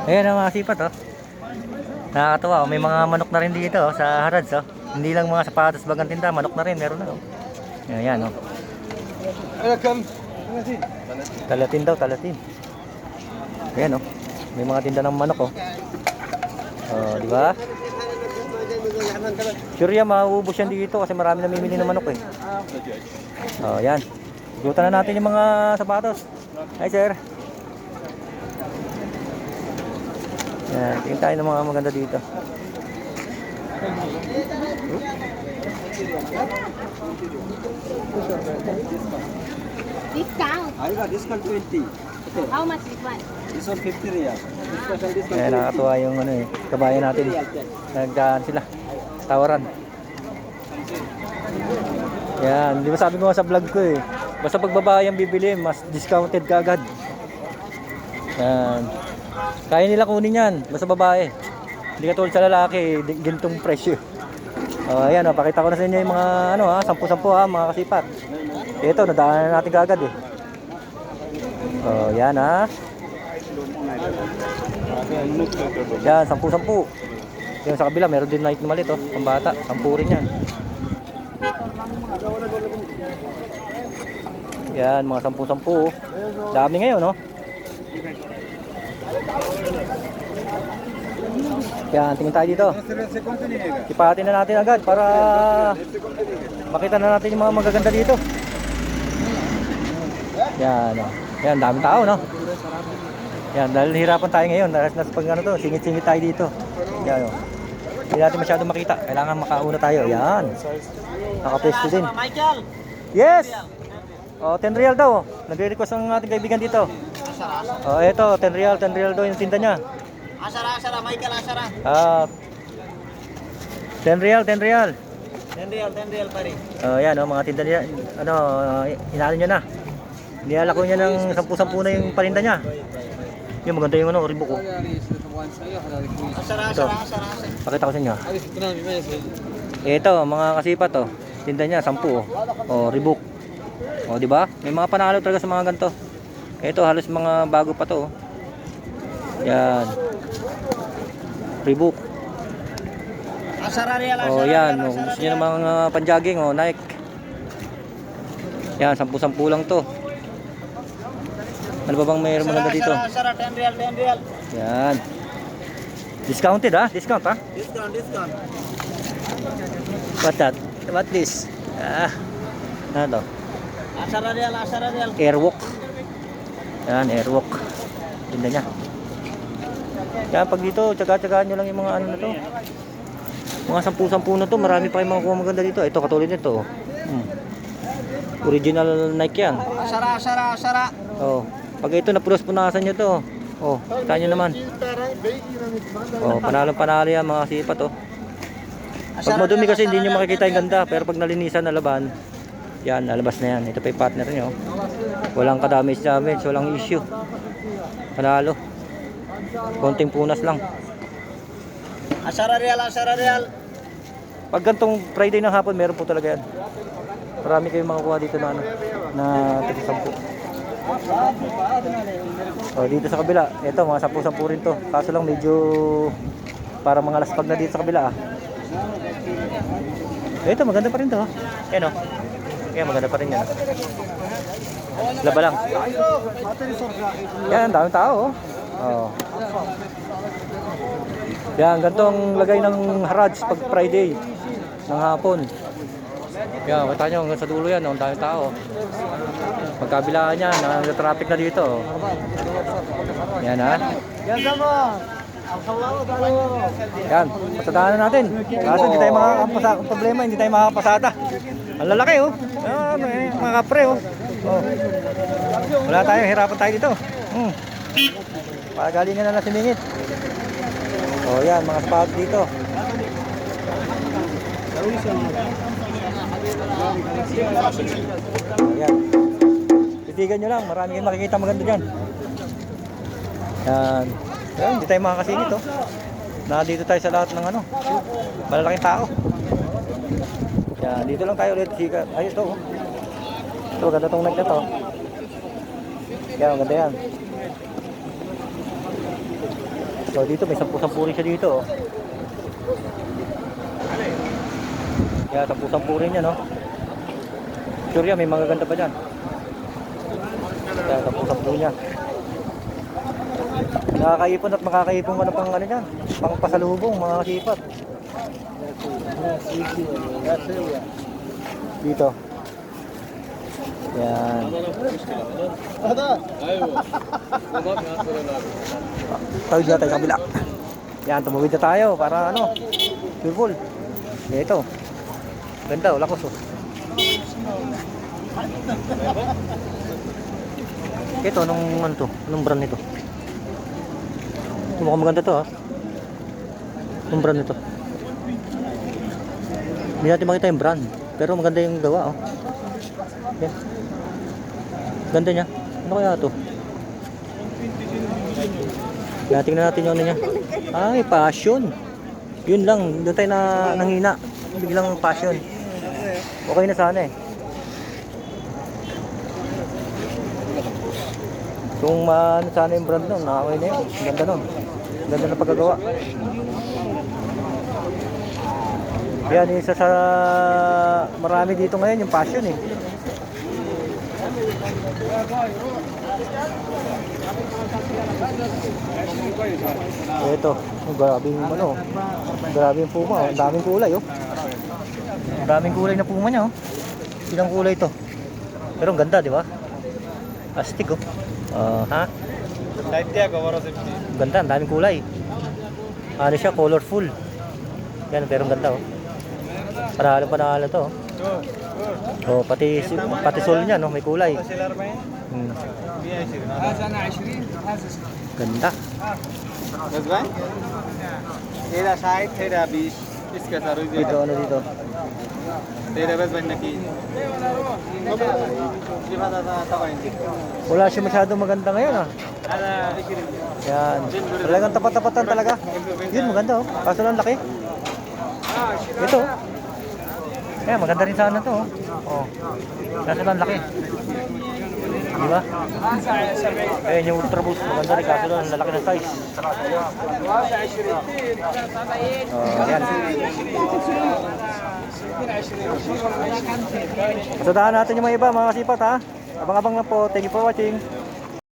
Ayan ang mga sipat oh. Nakakatuwa oh. May mga manok na rin dito oh, sa Harads oh. Hindi lang mga sapatos bagang tinda, manok na rin meron na oh. Ayan oh. Talatin daw, talatin. Ayan oh. May mga tinda ng manok oh. Oh, di ba? Sure yan, mauubos yan dito kasi marami namimili ng manok eh. Oh, yan. Gutan na natin yung mga sapatos. Hi sir. Yan, tingin tayo ng mga maganda dito. Discount. I got discount 20. How much this one? This one 50 riyal. Special discount. Ayan, nakakatuwa yung ano eh, kabayan natin. Nagdaan sila. Tawaran. Yan, di ba sabi ko sa vlog ko eh. Basta pag babae ang bibili, mas discounted ka agad. Yan. Kaya nila kunin yan, basta babae. Hindi ka tulad sa lalaki, gintong presyo. Ayan, pakita ko na sa inyo yung mga ano ha, 10-10 ha, mga kasipat. Ito, nadaanan natin kaagad eh. Yan ha. Yan, 10-10. Yung sa kabila, meron din night na malit oh, pambata, 10 rin yan. Yan, mga 10-10 oh. Dami ngayon no. Yan, tingin tayo dito. Ipahatin na natin agad para makita na natin yung mga magaganda dito. Yan oh. Yan, daming tao no. Yan, dahil hirapan tayo ngayon. Nasa pag ano to, singit-singit tayo dito. Yan oh. Hindi natin masyadong makita. Kailangan makauna tayo. Yan. Nakapesto din. Yes! Oh, 10 real daw. Nagre-request ang ating kaibigan dito. Oh, eto, 10 real daw yung tinda niya. Asara, Michael, asara. 10 real. 10 real pare. Oh, yan oh, mga tinda niya. Ano, inaalin niya na. Niyala ko niya ng 10-10 na yung paninda niya. Yung maganda yung ano, Reebok ko. Asara. Pakita ko sa inyo. Ito, mga kasipat oh. Tinda niya 10 oh. Oh, Reebok. Oh, di ba? May mga panalo talaga sa mga ganito. Ito halos mga bago pa to oh. Yan. Reebok. Asara real. Oh, yan. Oh, gusto niyo ng mga panjogging oh, Nike. Yan, 10-10 lang to. Ano ba bang mayroon maganda dito? Asara, 10 real. Yan. Discounted ha? Discount ha? Discount. What that? What this? Ano to? Asara real. Airwalk. Yan, Airwalk. Tinda niya. Kaya pag dito, tsaga-tsagaan nyo lang yung mga ano na to. Mga 10-10 na to, marami pa yung mga kuha maganda dito. Ito, katulad nito. Original Nike yan. Asara. Oh, pag ito napunas-punasan nyo to. Oh, kita nyo naman. Oh, panalo yan mga sipat oh. Pag madumi kasi hindi nyo makikita yung ganda. Pero pag nalinisan na laban, yan, nalabas na yan. Ito pa yung partner nyo. Walang kadamage, walang issue. Panalo. Konting punas lang. Asara real. Pag gantong Friday ng hapon, meron po talaga yan. Marami kayong makukuha dito na ano, na tig-10. Oh, dito sa kabila, ito mga 10-10 rin to. Kaso lang medyo para mga laspag na dito sa kabila ah. Ito maganda pa rin to. Ayan oh. Ayan, maganda pa rin yan. Laba lang. Yan, daming tao oh. Oh. Yan, gantong lagay ng Harads pag Friday ng hapon. Yan, kita nyo hanggang sa dulo yan, ang daming tao. Pagkabilaan yan, nag-traffic na dito. Yan ha. Yan, pasadaanan natin. Kaso hindi tayo makakapasada. Ang problema, hindi tayo makakapasada. Ang lalaki oh. Mga kapre oh. Oh. Wala tayo, hirapan tayo dito. Pagalingan na sumingit. Oh yan, mga spot dito. Yan. Titigan nyo lang, marami kayong makikita maganda dyan. Yan. Yan, hindi tayo makakasingit oh. Nandito tayo sa lahat ng ano, malalaking tao. Yan, dito lang tayo ulit. Ay, ito oh. Ito, ganda tong Nike na to. Yan, ganda yan. So dito may 10-10 rin siya dito. Oh. Kaya 10-10 rin yan, no? Sure yan, may mga ganda pa dyan. Kaya 10-10 niya. Nakakaipon at makakaipon ka na pang ano dyan. Pang pasalubong, mga kasipat. Dito. Yan. Tawid na tayo sa kabila. Yan, tumawid na tayo para ano, full. Ito. Ganda, wala ko so. Ito, anong ano to? Anong brand nito? Ito mukhang maganda to, ha? Anong brand nito? Hindi natin makita yung brand, pero maganda yung gawa, oh. Yan. Ganda niya. Ano kaya to? Tingnan natin yung ano niya. Ay, passion. Yun lang, doon tayo na nanghina. Biglang passion. Okay na sana eh. Kung ano sana yung brand nun, nakakay na yun. Ganda nun. Ganda na pagkagawa. Yan, isa sa marami dito ngayon yung passion eh. Ito, grabing ano, grabing puma, ang daming kulay oh. Ang daming kulay na puma niya oh. Ilang kulay ito? Pero ang ganda, di ba? Astig oh. Ha? Ganda, ang daming kulay. Ano siya, colorful. Yan, pero ang ganda oh. Panalo to oh. Oh, pati sol niya no, may kulay. Ganda. Dito ano dito? Wala siya masyadong maganda ngayon ah. Yan. Talagang tapat-tapatan talaga. Yun maganda oh. Kaso lang laki. Ito. Kaya maganda rin sana to oh. Oh. Kaso lang laki. Diba? Ayan yung Ultra Boost. Maganda rin kaso lang lalaki ng size. Oh, yan. Pasadahan natin yung mga iba mga kasipat ha. Abang-abang lang po. Thank you for watching.